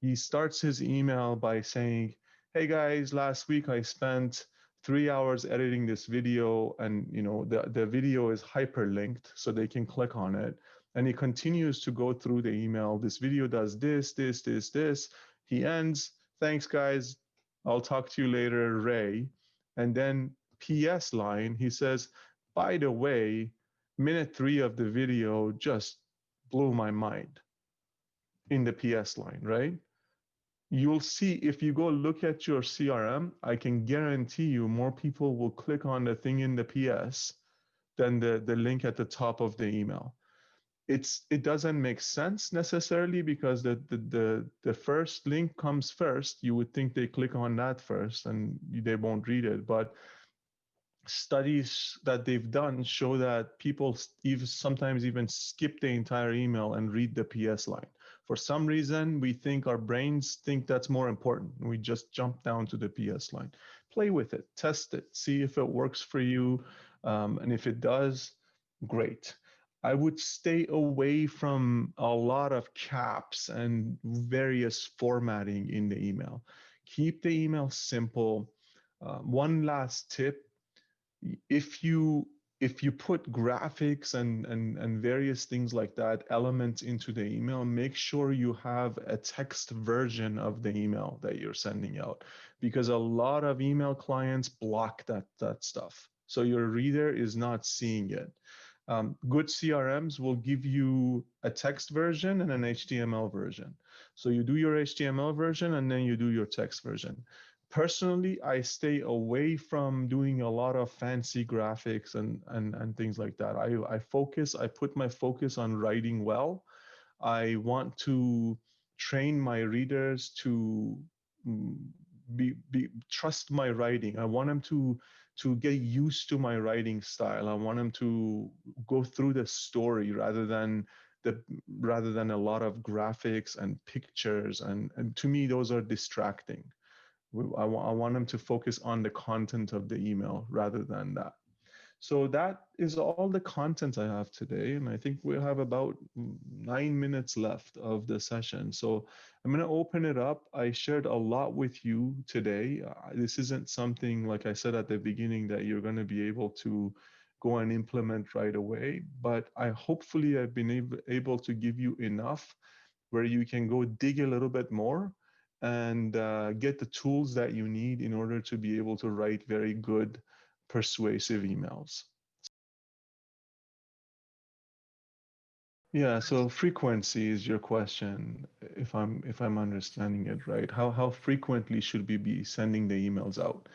He starts his email by saying, hey guys, last week I spent 3 hours editing this video, and the video is hyperlinked so they can click on it. And he continues to go through the email. This video does this, this, this, this. He ends, thanks guys, I'll talk to you later, Ray. And then PS line, he says, by the way, minute 3 of the video just blew my mind, in the PS line, right? You'll see if you go look at your CRM, I can guarantee you more people will click on the thing in the PS than the link at the top of the email. It doesn't make sense necessarily because the first link comes first. You would think they click on that first and they won't read it, but studies that they've done show that people sometimes even skip the entire email and read the PS line. For some reason, we think our brains think that's more important. We just jump down to the PS line. Play with it, test it, see if it works for you. And if it does, great. I would stay away from a lot of caps and various formatting in the email. Keep the email simple. One last tip, if you put graphics and various things like that, elements into the email, make sure you have a text version of the email that you're sending out, because a lot of email clients block that stuff. So your reader is not seeing it. Good CRMs will give you a text version and an HTML version. So you do your HTML version and then you do your text version. Personally, I stay away from doing a lot of fancy graphics and things like that. I put my focus on writing well. I want to train my readers to trust my writing. I want them to get used to my writing style. I want them to go through the story rather than a lot of graphics and pictures. And to me, those are distracting. I want them to focus on the content of the email rather than that. So that is all the content I have today. And I think we have about 9 minutes left of the session. So I'm going to open it up. I shared a lot with you today. This isn't something, like I said at the beginning, that you're going to be able to go and implement right away. But hopefully I've been able to give you enough where you can go dig a little bit more and get the tools that you need in order to be able to write very good, persuasive emails. Yeah, so frequency is your question, if I'm understanding it right. How frequently should we be sending the emails out?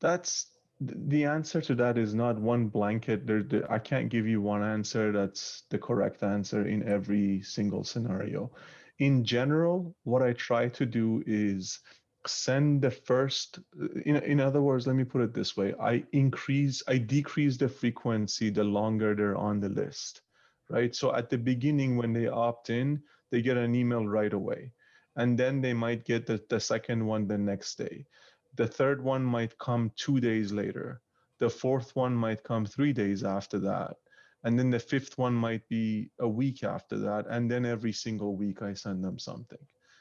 That's the answer to that is not one blanket. I can't give you one answer that's the correct answer in every single scenario. In general, what I try to do is send the first, in other words, let me put it this way. I decrease the frequency the longer they're on the list, right? So at the beginning, when they opt in, they get an email right away. And then they might get the second one the next day. The third one might come 2 days later. The fourth one might come 3 days after that. And then the fifth one might be a week after that. And then every single week I send them something.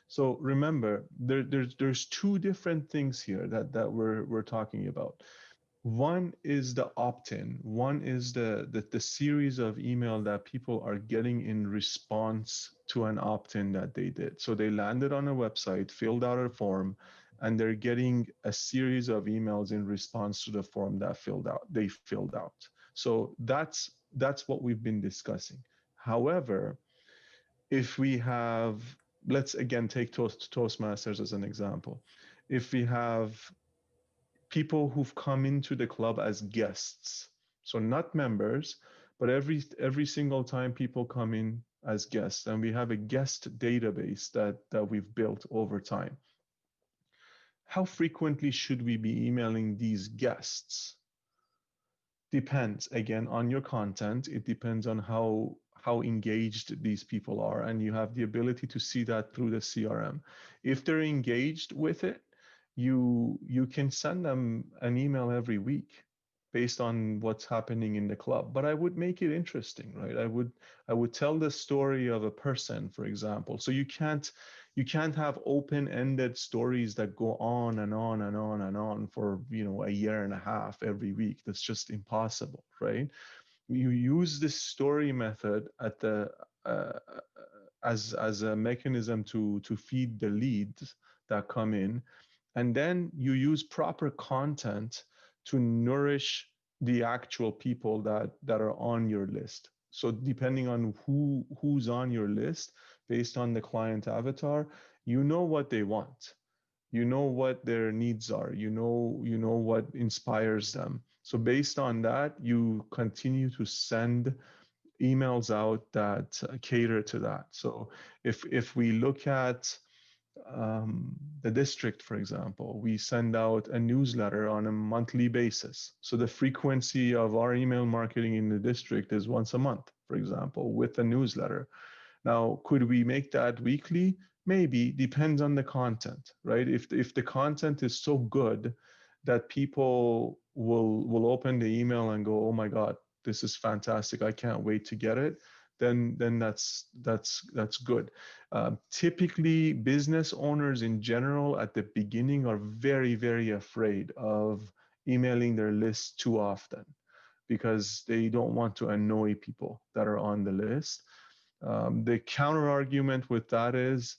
So remember, there's two different things here that we're talking about. One is the opt-in. One is the series of email that people are getting in response to an opt-in that they did. So they landed on a website, filled out a form, and they're getting a series of emails in response to the form that they filled out. So that's what we've been discussing. However, if we have, let's again take Toastmasters as an example. If we have people who've come into the club as guests, so not members, but every single time people come in as guests, and we have a guest database that we've built over time. How frequently should we be emailing these guests? Depends, again, on your content. It depends on how engaged these people are, and you have the ability to see that through the CRM. If they're engaged with it, you can send them an email every week based on what's happening in the club. But I would make it interesting, right? I would tell the story of a person, for example. So you can't have open-ended stories that go on and on and on and on for a year and a half every week. That's just impossible, right? You use this story method at the as a mechanism to feed the leads that come in, and then you use proper content to nourish the actual people that are on your list. So depending on who's on your list, based on the client avatar, you know what they want. You know what their needs are. You know what inspires them. So based on that, you continue to send emails out that cater to that. So if we look at the district, for example, we send out a newsletter on a monthly basis. So the frequency of our email marketing in the district is once a month, for example, with a newsletter. Now, could we make that weekly? Maybe, depends on the content, right? If the content is so good that people will open the email and go, oh my God, this is fantastic, I can't wait to get it, then that's good. Typically, business owners in general at the beginning are very, very afraid of emailing their list too often because they don't want to annoy people that are on the list. The counter argument with that is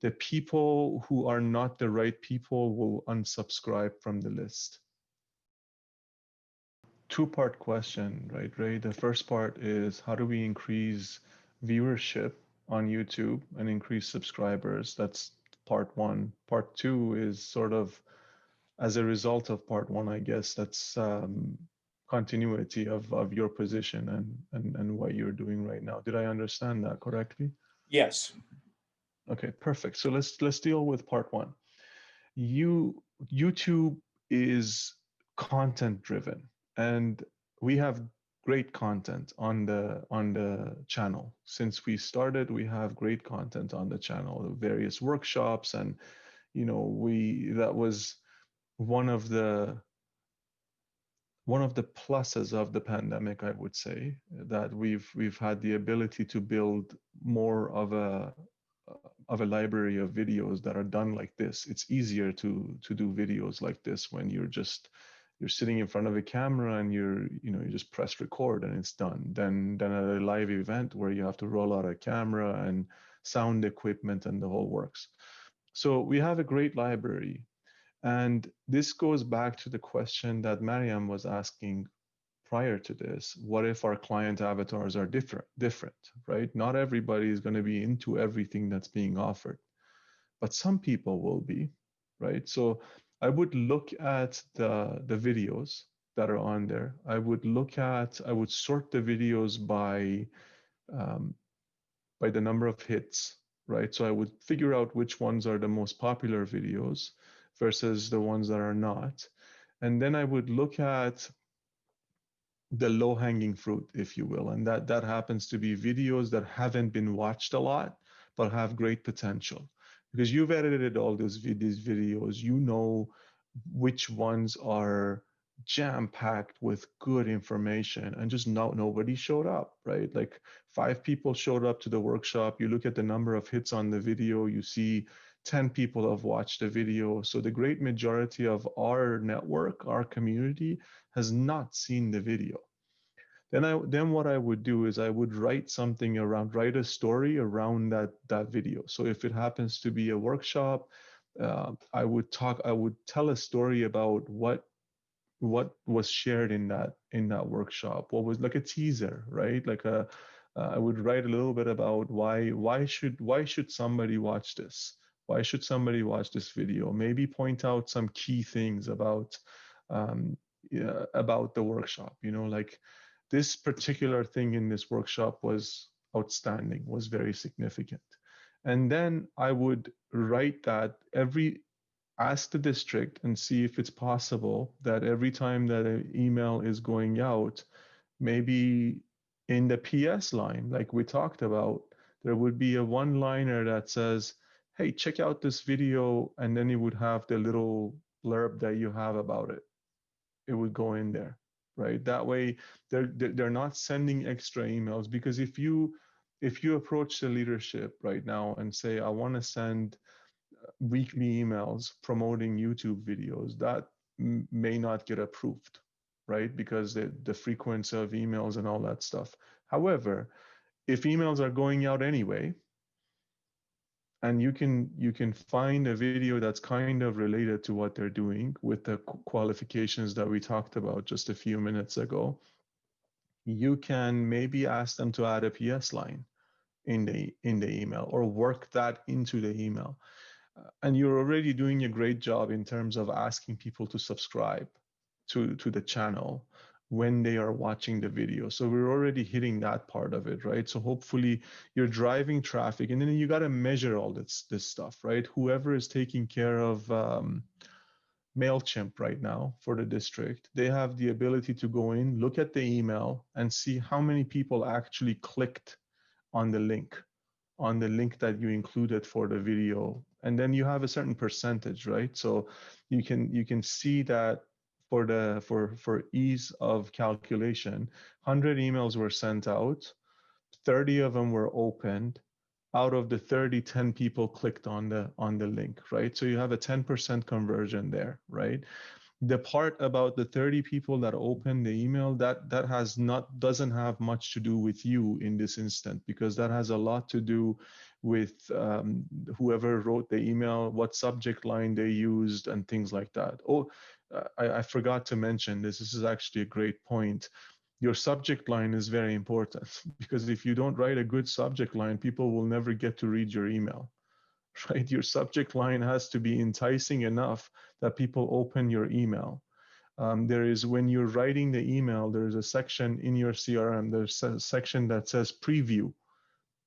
the people who are not the right people will unsubscribe from the list. Two-part question, right, Ray? The first part is how do we increase viewership on YouTube and increase subscribers? That's part one. Part two is sort of as a result of part one, I guess. That's continuity of your position and what you're doing right now. Did I understand that correctly? Yes. Okay, perfect. So let's deal with part one. YouTube is content driven, and we have great content on the channel. Since we started, we have great content on the channel, various workshops, and that was one of the one of the pluses of the pandemic, I would say, that we've had the ability to build more of a library of videos that are done like this. It's easier to do videos like this when you're sitting in front of a camera and you just press record and it's done. Than at a live event where you have to roll out a camera and sound equipment and the whole works. So we have a great library. And this goes back to the question that Mariam was asking prior to this. What if our client avatars are different, right? Not everybody is going to be into everything that's being offered, but some people will be, right? So I would look at the videos that are on there. I would sort the videos by the number of hits, right? So I would figure out which ones are the most popular videos versus the ones that are not. And then I would look at the low-hanging fruit, if you will. And that happens to be videos that haven't been watched a lot, but have great potential. Because you've edited all these videos, you know which ones are jam-packed with good information, and just nobody showed up, right? Like 5 people showed up to the workshop. You look at the number of hits on the video, you see 10 people have watched the video. So the great majority of our network, our community, has not seen the video. Then what I would do is I would write a story around that video. So if it happens to be a workshop, I would tell a story about what was shared in that workshop. What was like a teaser, right? I would write a little bit about why should somebody watch this? Why should somebody watch this video? Maybe point out some key things about the workshop. Like this particular thing in this workshop was outstanding, was very significant. And then I would write that ask the district and see if it's possible that every time that an email is going out, maybe in the PS line, like we talked about, there would be a one-liner that says, hey, check out this video, and then it would have the little blurb that you have about it. It would go in there, right? That way, they're not sending extra emails, because if you approach the leadership right now and say, I want to send weekly emails promoting YouTube videos, that may not get approved, right? Because the frequency of emails and all that stuff. However, if emails are going out anyway, and you can find a video that's kind of related to what they're doing with the qualifications that we talked about just a few minutes ago, you can maybe ask them to add a PS line in the email, or work that into the email. And you're already doing a great job in terms of asking people to subscribe to the channel when they are watching the video. So we're already hitting that part of it, right? So hopefully you're driving traffic, and then you got to measure all this stuff, right? Whoever is taking care of MailChimp right now for the district, they have the ability to go in, look at the email, and see how many people actually clicked on the link that you included for the video. And then you have a certain percentage, right? So you can see that for ease of calculation, 100 emails were sent out, 30 of them were opened. Out of the 30, 10 people clicked on the link, right? So you have a 10% conversion there, right? The part about the 30 people that open the email, that doesn't have much to do with you in this instant, because that has a lot to do with whoever wrote the email, what subject line they used, and things like that. Oh, I forgot to mention this. This is actually a great point. Your subject line is very important, because if you don't write a good subject line, people will never get to read your email. Right? Your subject line has to be enticing enough that people open your email. When you're writing the email, there's a section in your CRM, there's a section that says preview.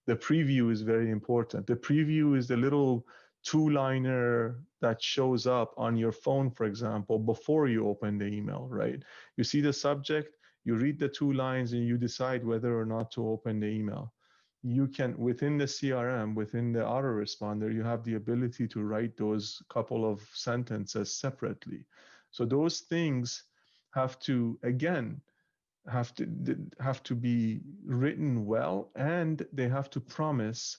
The preview is very important. The preview is the little two-liner that shows up on your phone, for example, before you open the email, right? You see the subject, you read the 2 lines, and you decide whether or not to open the email. You can, within the CRM, within the autoresponder, you have the ability to write those couple of sentences separately. So those things have to, again, have to be written well, and they have to promise,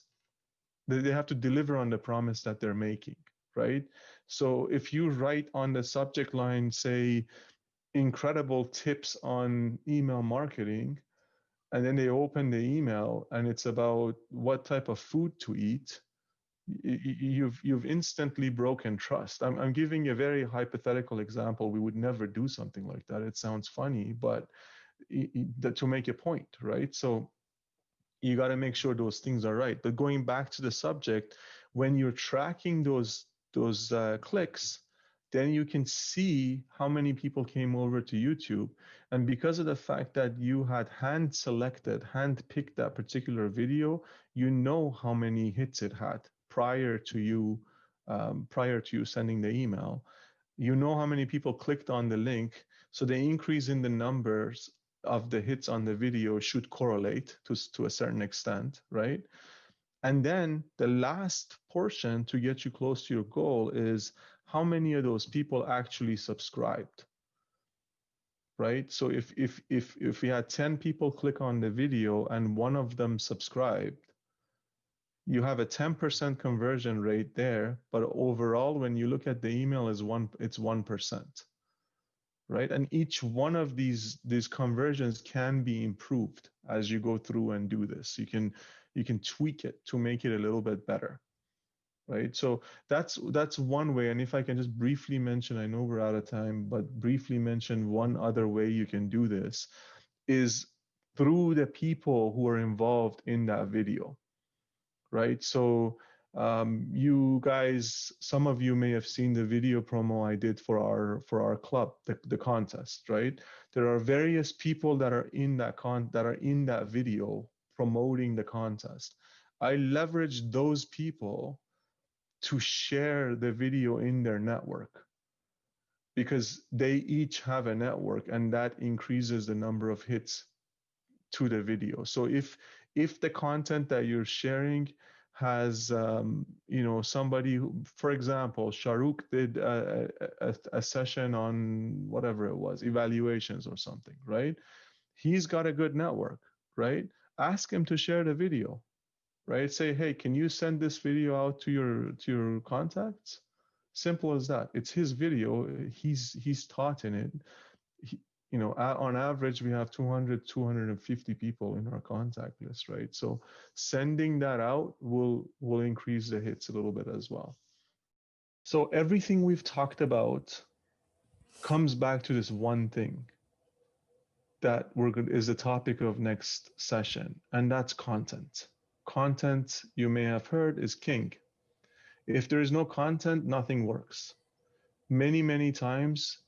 they have to deliver on the promise that they're making, right? So if you write on the subject line, say, incredible tips on email marketing, and then they open the email and it's about what type of food to eat, you've instantly broken trust. I'm giving a very hypothetical example. We would never do something like that. It sounds funny, but to make a point, right? So you got to make sure those things are right. But going back to the subject, when you're tracking those clicks, then you can see how many people came over to YouTube. And because of the fact that you had hand-picked that particular video, you know how many hits it had prior to you sending the email. You know how many people clicked on the link. So the increase in the numbers of the hits on the video should correlate to a certain extent, right? And then the last portion to get you close to your goal is how many of those people actually subscribed, right? So if we had 10 people click on the video and one of them subscribed, you have a 10% conversion rate there, but overall, when you look at the email, it's 1%, right? And each one of these conversions can be improved as you go through and do this. You can tweak it to make it a little bit better, right? So that's one way. And if I can just briefly mention, I know we're out of time, but briefly mention one other way you can do this is through the people who are involved in that video, right? So you guys, some of you may have seen the video promo I did for our club, the contest, right? There are various people that are in that video promoting the contest. I leverage those people to share the video in their network because they each have a network, and that increases the number of hits to the video. So if the content that you're sharing has somebody who, for example, Shahrukh did a session on whatever it was, evaluations or something, right? He's got a good network, right? Ask him to share the video, right? Say, hey, can you send this video out to your contacts? Simple as that. It's his video. He's taught in it. On average, we have 200, 250 people in our contact list, right? So sending that out will increase the hits a little bit as well. So everything we've talked about comes back to this one thing that is the topic of next session, and that's content. Content, you may have heard, is king. If there is no content, nothing works. Many, many times,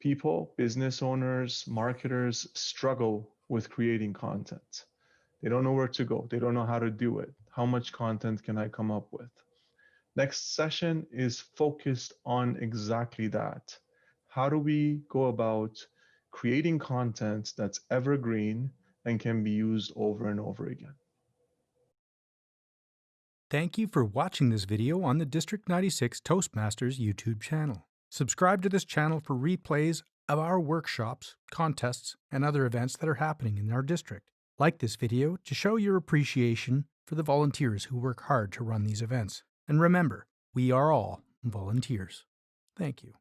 people, business owners, marketers struggle with creating content. They don't know where to go. They don't know how to do it. How much content can I come up with? Next session is focused on exactly that. How do we go about creating content that's evergreen and can be used over and over again? Thank you for watching this video on the District 96 Toastmasters YouTube channel. Subscribe to this channel for replays of our workshops, contests, and other events that are happening in our district. Like this video to show your appreciation for the volunteers who work hard to run these events. And remember, we are all volunteers. Thank you.